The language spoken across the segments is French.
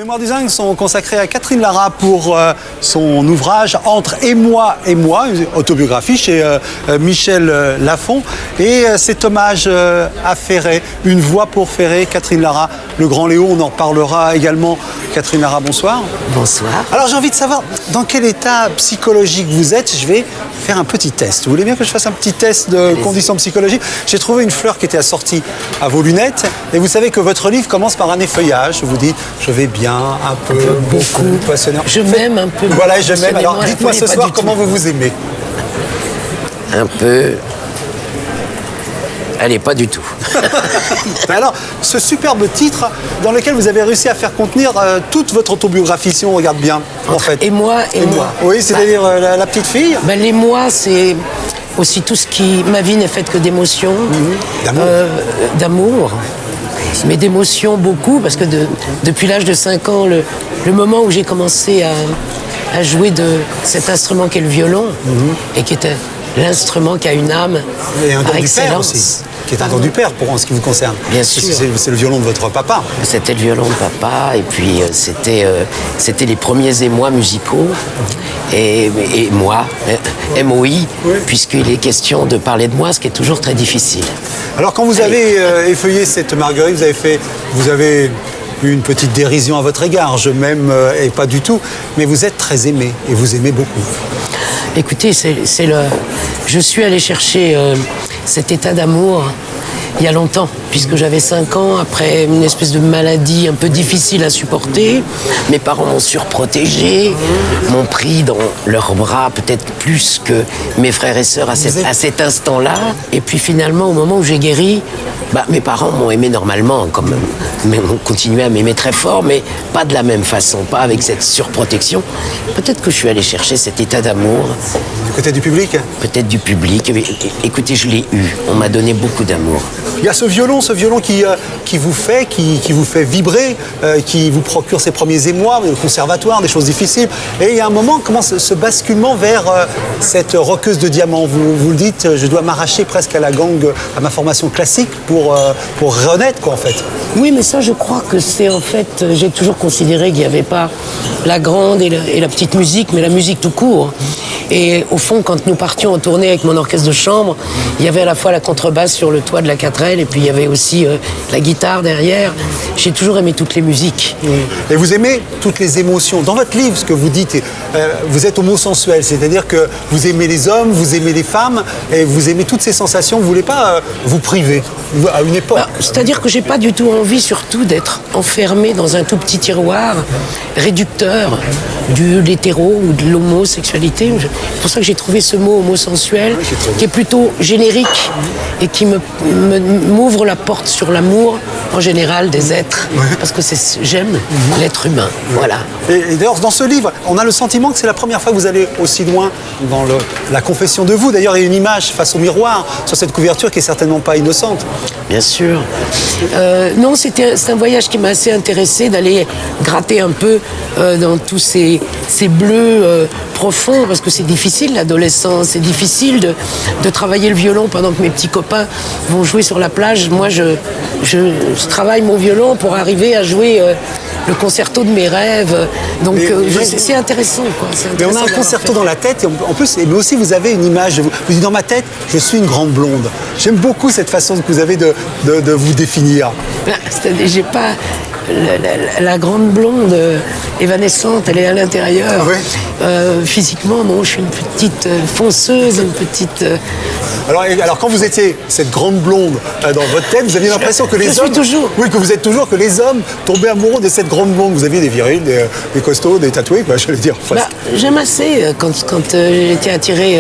Mémoires du Zinc sont consacrées à Catherine Lara pour son ouvrage Entre et moi, une autobiographie chez Michel Lafon. Et cet hommage à Ferré, une voix pour Ferré, Catherine Lara, le grand Léo, on en reparlera également. Catherine Lara, bonsoir. Bonsoir. Alors j'ai envie de savoir dans quel état psychologique vous êtes. Je vais faire un petit test. Vous voulez bien que je fasse un petit test de conditions psychologiques? J'ai trouvé une fleur qui était assortie à vos lunettes. Et vous savez que votre livre commence par un effeuillage. Vous dites, je vais bien, un peu, beaucoup, passionnant. Je m'aime un peu. Voilà, je m'aime. Alors dites-moi ce soir comment vous vous aimez. Un peu. Allez, pas du tout. Alors, ce superbe titre dans lequel vous avez réussi à faire contenir toute votre autobiographie, si on regarde bien, en fait. Et moi. Oui, c'est-à-dire la petite fille. Les mois, c'est aussi tout ce qui... Ma vie n'est faite que d'émotions. D'amour. Mais d'émotions beaucoup, parce que depuis l'âge de 5 ans, le moment où j'ai commencé à jouer de cet instrument qu'est le violon, et qui était l'instrument qui a une âme et un don par du père aussi, qui est un don du père pour en ce qui vous concerne. Bien sûr. C'est le violon de votre papa. C'était le violon de papa, et puis c'était les premiers émois musicaux. Et moi, MOI, oui. Puisqu'il est question de parler de moi, ce qui est toujours très difficile. Alors quand vous avez effeuillé cette Marguerite, vous avez eu une petite dérision à votre égard. Je m'aime et pas du tout, mais vous êtes très aimé et vous aimez beaucoup. Écoutez, je suis allée chercher cet état d'amour il y a longtemps, puisque j'avais 5 ans, après une espèce de maladie un peu difficile à supporter. Mes parents m'ont surprotégé, m'ont pris dans leurs bras peut-être plus que mes frères et sœurs à cet instant-là. Et puis finalement, au moment où j'ai guéri, mes parents m'ont aimé normalement, mais ont continué à m'aimer très fort, mais pas de la même façon, pas avec cette surprotection. Peut-être que je suis allé chercher cet état d'amour. Du côté du public? Peut-être du public. Écoutez, je l'ai eu. On m'a donné beaucoup d'amour. Il y a ce violon qui vous fait vibrer, qui vous procure ses premiers émois, le conservatoire, des choses difficiles. Et il y a un moment, commence ce basculement vers cette roqueuse de diamants. Vous le dites, je dois m'arracher presque à la gangue, à ma formation classique pour renaître, quoi, en fait. Oui, mais ça, je crois que c'est en fait... J'ai toujours considéré qu'il n'y avait pas la grande et la petite musique, mais la musique tout court. Et au fond, quand nous partions en tournée avec mon orchestre de chambre, il y avait à la fois la contrebasse sur le toit de la 4L et puis il y avait aussi la guitare derrière. J'ai toujours aimé toutes les musiques. Et vous aimez toutes les émotions. Dans votre livre, ce que vous dites, vous êtes homosensuel, c'est-à-dire que vous aimez les hommes, vous aimez les femmes, et vous aimez toutes ces sensations. Vous ne voulez pas vous priver à une époque. C'est-à-dire que j'ai pas du tout envie, surtout, d'être enfermé dans un tout petit tiroir réducteur de l'hétéro ou de l'homosexualité. C'est pour ça que j'ai trouvé ce mot homosensuel, qui est plutôt générique et qui m'ouvre la porte sur l'amour en général des êtres, parce que j'aime l'être humain. Voilà. Et d'ailleurs, dans ce livre, on a le sentiment que c'est la première fois que vous allez aussi loin dans la confession de vous. D'ailleurs, il y a une image face au miroir sur cette couverture qui est certainement pas innocente. Bien sûr. Non, c'est un voyage qui m'a assez intéressé, d'aller gratter un peu dans tous ces bleus profonds, parce que c'est difficile l'adolescence, c'est difficile de travailler le violon pendant que mes petits copains vont jouer sur la plage. Moi, je travaille mon violon pour arriver à jouer le concerto de mes rêves. Donc c'est intéressant, quoi. Mais on a un concerto dans la tête, et en plus, mais aussi vous avez une image. Vous dites, dans ma tête, je suis une grande blonde. J'aime beaucoup cette façon que vous avez de vous définir. C'est-à-dire, j'ai pas... La grande blonde évanescente, elle est à l'intérieur. Oui. Physiquement, non, je suis une petite fonceuse, une petite... Alors, quand vous étiez cette grande blonde dans votre tête, vous aviez l'impression que les hommes... toujours. Oui, que vous êtes toujours, que les hommes tombaient amoureux de cette grande blonde. Vous aviez des virils, des costauds, des tatoués, quoi, je vais dire. J'aime assez. Quand j'étais attirée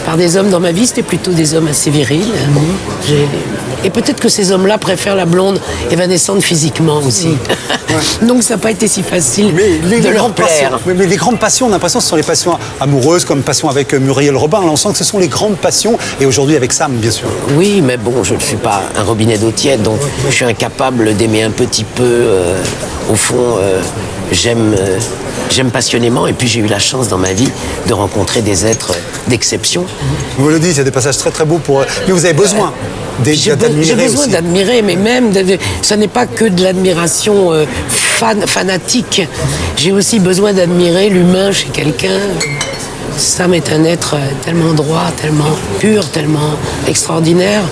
par des hommes dans ma vie, c'était plutôt des hommes assez virils. Et peut-être que ces hommes-là préfèrent la blonde évanescente physiquement aussi. Ouais. Donc ça n'a pas été si facile de leur plaire. Mais les grandes passions, on a l'impression que ce sont les passions amoureuses, comme passion avec Muriel Robin. Là, on sent que ce sont les grandes passions, et aujourd'hui avec Sam, bien sûr. Oui, mais bon, je ne suis pas un robinet d'eau tiède, donc je suis incapable d'aimer un petit peu. Au fond, j'aime passionnément, et puis j'ai eu la chance dans ma vie de rencontrer des êtres d'exception. Vous le dites, il y a des passages très très beaux pour... Mais vous avez besoin J'ai besoin d'admirer, mais même, ça n'est pas que de l'admiration fanatique. J'ai aussi besoin d'admirer l'humain chez quelqu'un. Sam est un être tellement droit, tellement pur, tellement extraordinaire.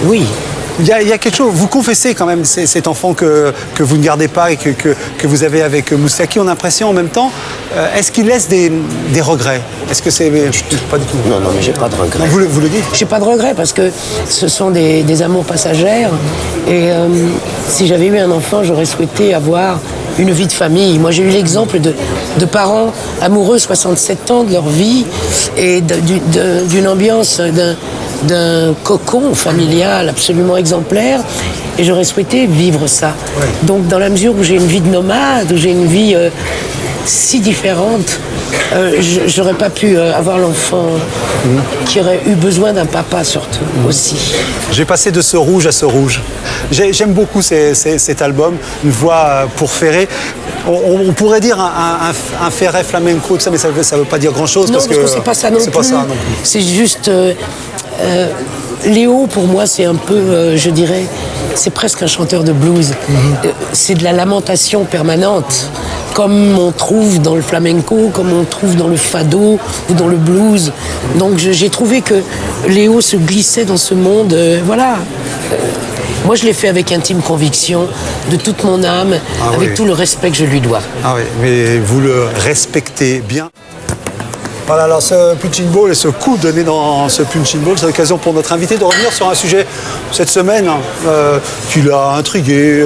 Oui. Il y a quelque chose, vous confessez quand même cet enfant que vous ne gardez pas et que vous avez avec Moustaki. On a l'impression en même temps, est-ce qu'il laisse des regrets? Est-ce que c'est... Pas du tout. Non, mais j'ai pas de regrets. Non, vous le dites? J'ai pas de regrets parce que ce sont des amours passagères. Et si j'avais eu un enfant, j'aurais souhaité avoir une vie de famille. Moi, j'ai eu l'exemple de parents amoureux, 67 ans de leur vie, et d'une ambiance, d'un cocon familial absolument exemplaire, et j'aurais souhaité vivre ça. Ouais. Donc dans la mesure où j'ai une vie de nomade, où j'ai une vie si différente, j'aurais pas pu avoir l'enfant qui aurait eu besoin d'un papa surtout aussi. J'ai passé de ce rouge à ce rouge. J'aime beaucoup cet album, Une voix pour Ferré. On pourrait dire un Ferré flamenco, tout ça, mais ça veut pas dire grand-chose. Non, parce que c'est pas ça non plus. C'est juste... Léo, pour moi, c'est un peu, je dirais, c'est presque un chanteur de blues. C'est de la lamentation permanente, comme on trouve dans le flamenco, comme on trouve dans le fado ou dans le blues. Donc j'ai trouvé que Léo se glissait dans ce monde, voilà. Moi, je l'ai fait avec intime conviction, de toute mon âme, avec tout le respect que je lui dois. Ah oui, mais vous le respectez bien. Voilà, alors ce punching ball et ce coup donné dans ce punching ball, c'est l'occasion pour notre invité de revenir sur un sujet cette semaine qui l'a intrigué,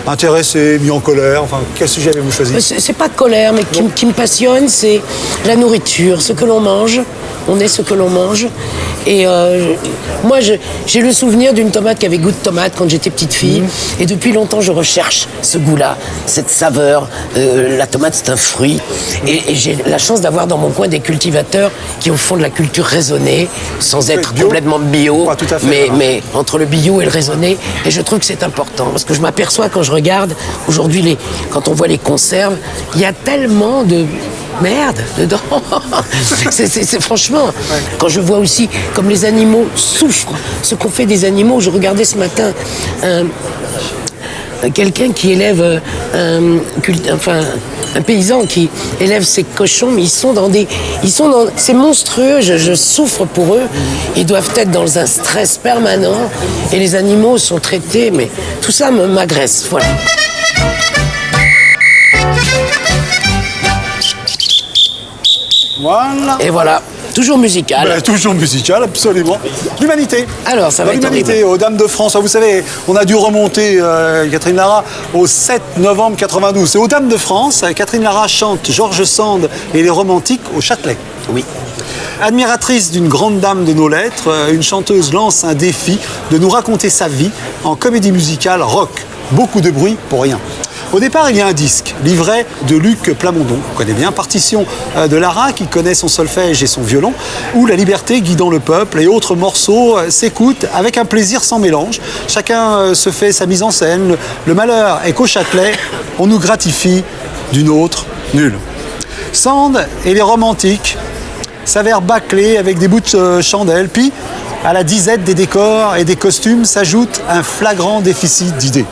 intéressé, mis en colère. Enfin, quel sujet avez-vous choisi? C'est pas de colère, mais qui me passionne, c'est la nourriture, ce que l'on mange. On est ce que l'on mange. Et moi, j'ai le souvenir d'une tomate qui avait goût de tomate quand j'étais petite fille. Et depuis longtemps, je recherche ce goût-là, cette saveur. La tomate, c'est un fruit. Et j'ai la chance d'avoir dans mon coin des cultivateurs qui au fond de la culture raisonnée, sans être complètement bio, tout à fait, mais entre le bio et le raisonné. Et je trouve que c'est important. Parce que je m'aperçois quand je regarde, aujourd'hui, quand on voit les conserves, il y a tellement de... merde dedans. c'est franchement, quand je vois aussi comme les animaux souffrent, ce qu'ont fait des animaux. Je regardais ce matin quelqu'un qui élève un paysan qui élève ses cochons, mais c'est monstrueux, je souffre pour eux. Ils doivent être dans un stress permanent et les animaux sont traités, mais tout ça m'agresse, voilà. Voilà. Et voilà, toujours musical. Ben, toujours musical, absolument. L'humanité. Alors, ça va être l'humanité aux Dames de France. Vous savez, on a dû remonter, Catherine Lara, au 7 novembre 92. Et aux Dames de France, Catherine Lara chante George Sand et les Romantiques au Châtelet. Oui. Admiratrice d'une grande dame de nos lettres, une chanteuse lance un défi de nous raconter sa vie en comédie musicale rock. Beaucoup de bruit pour rien. Au départ, il y a un disque, livret de Luc Plamondon, on connaît bien, partition de Lara, qui connaît son solfège et son violon, où la liberté guidant le peuple et autres morceaux s'écoutent avec un plaisir sans mélange. Chacun se fait sa mise en scène. Le malheur est qu'au Châtelet, on nous gratifie d'une autre nulle. Sand et les Romantiques s'avèrent bâclés avec des bouts de chandelle, puis à la disette des décors et des costumes s'ajoute un flagrant déficit d'idées.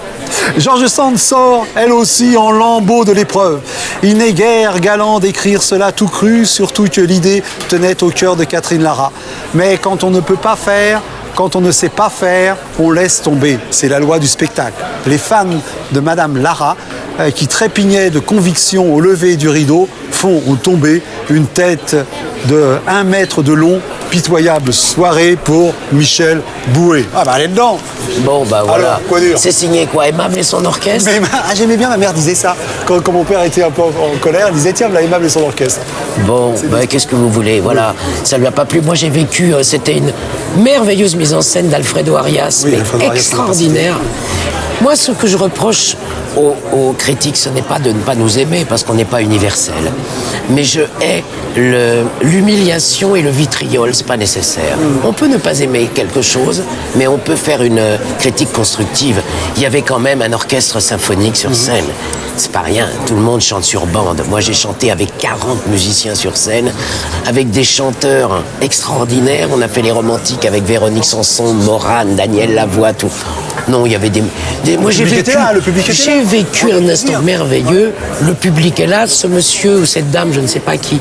George Sand sort, elle aussi, en lambeau de l'épreuve. Il n'est guère galant d'écrire cela tout cru, surtout que l'idée tenait au cœur de Catherine Lara. Mais quand on ne peut pas faire, quand on ne sait pas faire, on laisse tomber. C'est la loi du spectacle. Les fans de Madame Lara, qui trépignaient de conviction au lever du rideau, ont tombé une tête de 1 mètre de long. Pitoyable soirée pour Michel Bouet. Ah bah elle est dedans. Bon bah voilà. Alors, quoi dire ? C'est signé quoi, Aimable et son orchestre. J'aimais bien, ma mère disait ça. Quand mon père était un peu en colère, elle disait tiens, voilà Aimable et son orchestre. Bon, bah, qu'est-ce que vous voulez, voilà. Ça lui a pas plu. Moi j'ai vécu, c'était une merveilleuse mise en scène d'Alfredo Arias, mais extraordinaire. Moi, ce que je reproche aux critiques, ce n'est pas de ne pas nous aimer, parce qu'on n'est pas universel. Mais je hais l'humiliation et le vitriol, c'est pas nécessaire. On peut ne pas aimer quelque chose, mais on peut faire une critique constructive. Il y avait quand même un orchestre symphonique sur scène. C'est pas rien, tout le monde chante sur bande. Moi, j'ai chanté avec 40 musiciens sur scène, avec des chanteurs extraordinaires. On a fait les Romantiques avec Véronique Sanson, Morane, Daniel Lavoie, tout. Non, il y avait moi, j'ai public vécu, était là, le public était j'ai là. vécu un instant merveilleux. Le public est là. Ce monsieur ou cette dame, je ne sais pas qui.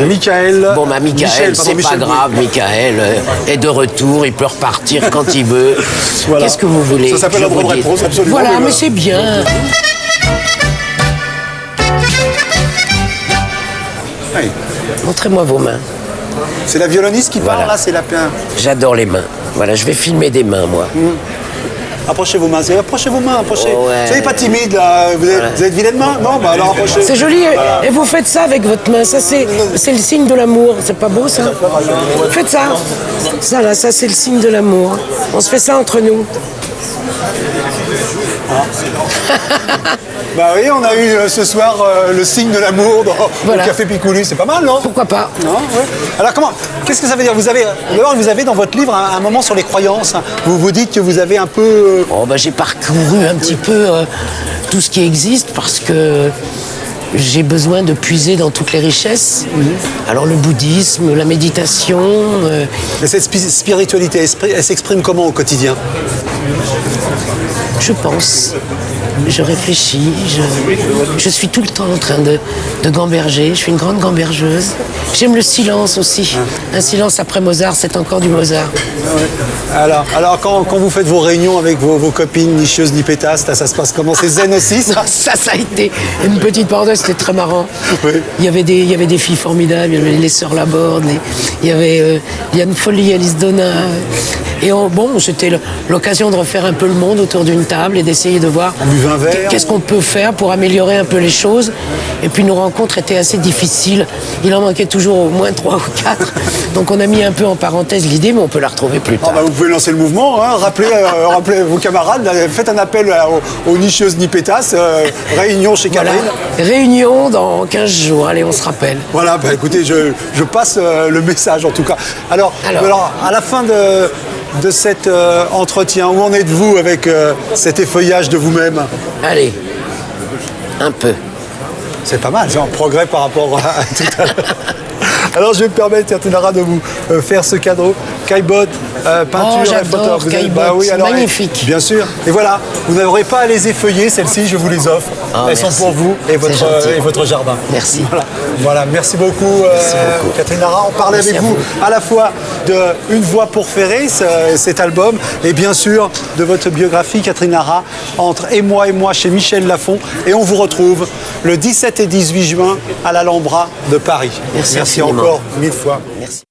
Michael. Bon, bah, Michael, c'est pas Michel. grave. Michael est de retour. Il peut repartir quand il veut. Voilà. Qu'est-ce que vous voulez? Ça s'appelle je la bonne vous dis. réponse, absolument. Voilà, Mais mais c'est bien. Oui. Montrez-moi vos mains. C'est la violoniste qui parle, Voilà. là, c'est la peine. J'adore les mains. Voilà, je vais filmer des mains, moi. Approchez vos mains, approchez vos mains, approchez. Oh, ouais. Soyez pas timide, là. Vous êtes vilaine main? Non, bah alors approchez. C'est joli. Et vous faites ça avec votre main. Ça, c'est le signe de l'amour. C'est pas beau, ça? Faites ça. Ça, là, ça, c'est le signe de l'amour. On se fait ça entre nous. Bah oui, on a eu ce soir le signe de l'amour dans Voilà. le Café Picouli. C'est pas mal, non? Pourquoi pas? Non, ouais. Alors comment? Qu'est-ce que ça veut dire? D'abord, vous avez dans votre livre un moment sur les croyances. Vous vous dites que vous avez un peu. Oh, bah, j'ai parcouru un petit peu tout ce qui existe parce que j'ai besoin de puiser dans toutes les richesses. Alors le bouddhisme, la méditation. Mais cette spiritualité, elle s'exprime comment au quotidien? Je pense, je réfléchis, je suis tout le temps en train de gamberger. Je suis une grande gambergeuse. J'aime le silence aussi. Un silence après Mozart, c'est encore du Mozart. Alors quand vous faites vos réunions avec vos copines, ni chieuses ni pétasses, ça se passe comment? C'est zen aussi, ça? Ça a été une petite parenthèse, c'était très marrant. Oui. Il y avait des filles formidables, il y avait les sœurs Laborde, il y avait Yann Folly, Alice Donna. Et c'était l'occasion de refaire un peu le monde autour d'une table et d'essayer de voir On buvait un verre. qu'est-ce qu'on peut faire pour améliorer un peu les choses. Et puis nos rencontres étaient assez difficiles. Il en manquait toujours au moins 3 ou 4. Donc on a mis un peu en parenthèse l'idée, mais on peut la retrouver plus tard. Ah bah, vous pouvez lancer le mouvement, hein. rappelez vos camarades, là, faites un appel aux ni chieuses ni pétasses, réunion chez Voilà. Catherine. Réunion dans 15 jours, allez, on se rappelle. Voilà, bah, écoutez, je passe le message en tout cas. Alors, à la fin de cet entretien, où en êtes-vous avec cet effeuillage de vous-même? Allez, un peu. C'est pas mal, c'est un progrès par rapport à tout à l'heure. Alors je vais me permettre, Catherine Lara, de vous faire ce cadeau. Caillebotte, peinture et j'adore photo. Vous avez- Caillebotte, c'est alors, magnifique. Bien sûr. Et voilà, vous n'aurez pas à les effeuiller, celles-ci, je vous les offre. Elles merci. sont pour vous et C'est gentil. votre jardin. Merci. Voilà, merci beaucoup, beaucoup. Catherine Lara. On parlait Merci avec à vous vous. à la fois de Une voix pour Ferré, cet album, et bien sûr de votre biographie, Catherine Lara, Entre et moi chez Michel Lafon. Et on vous retrouve le 17 et 18 juin à l'Alhambra de Paris. Merci infiniment. encore 1000 fois. Merci.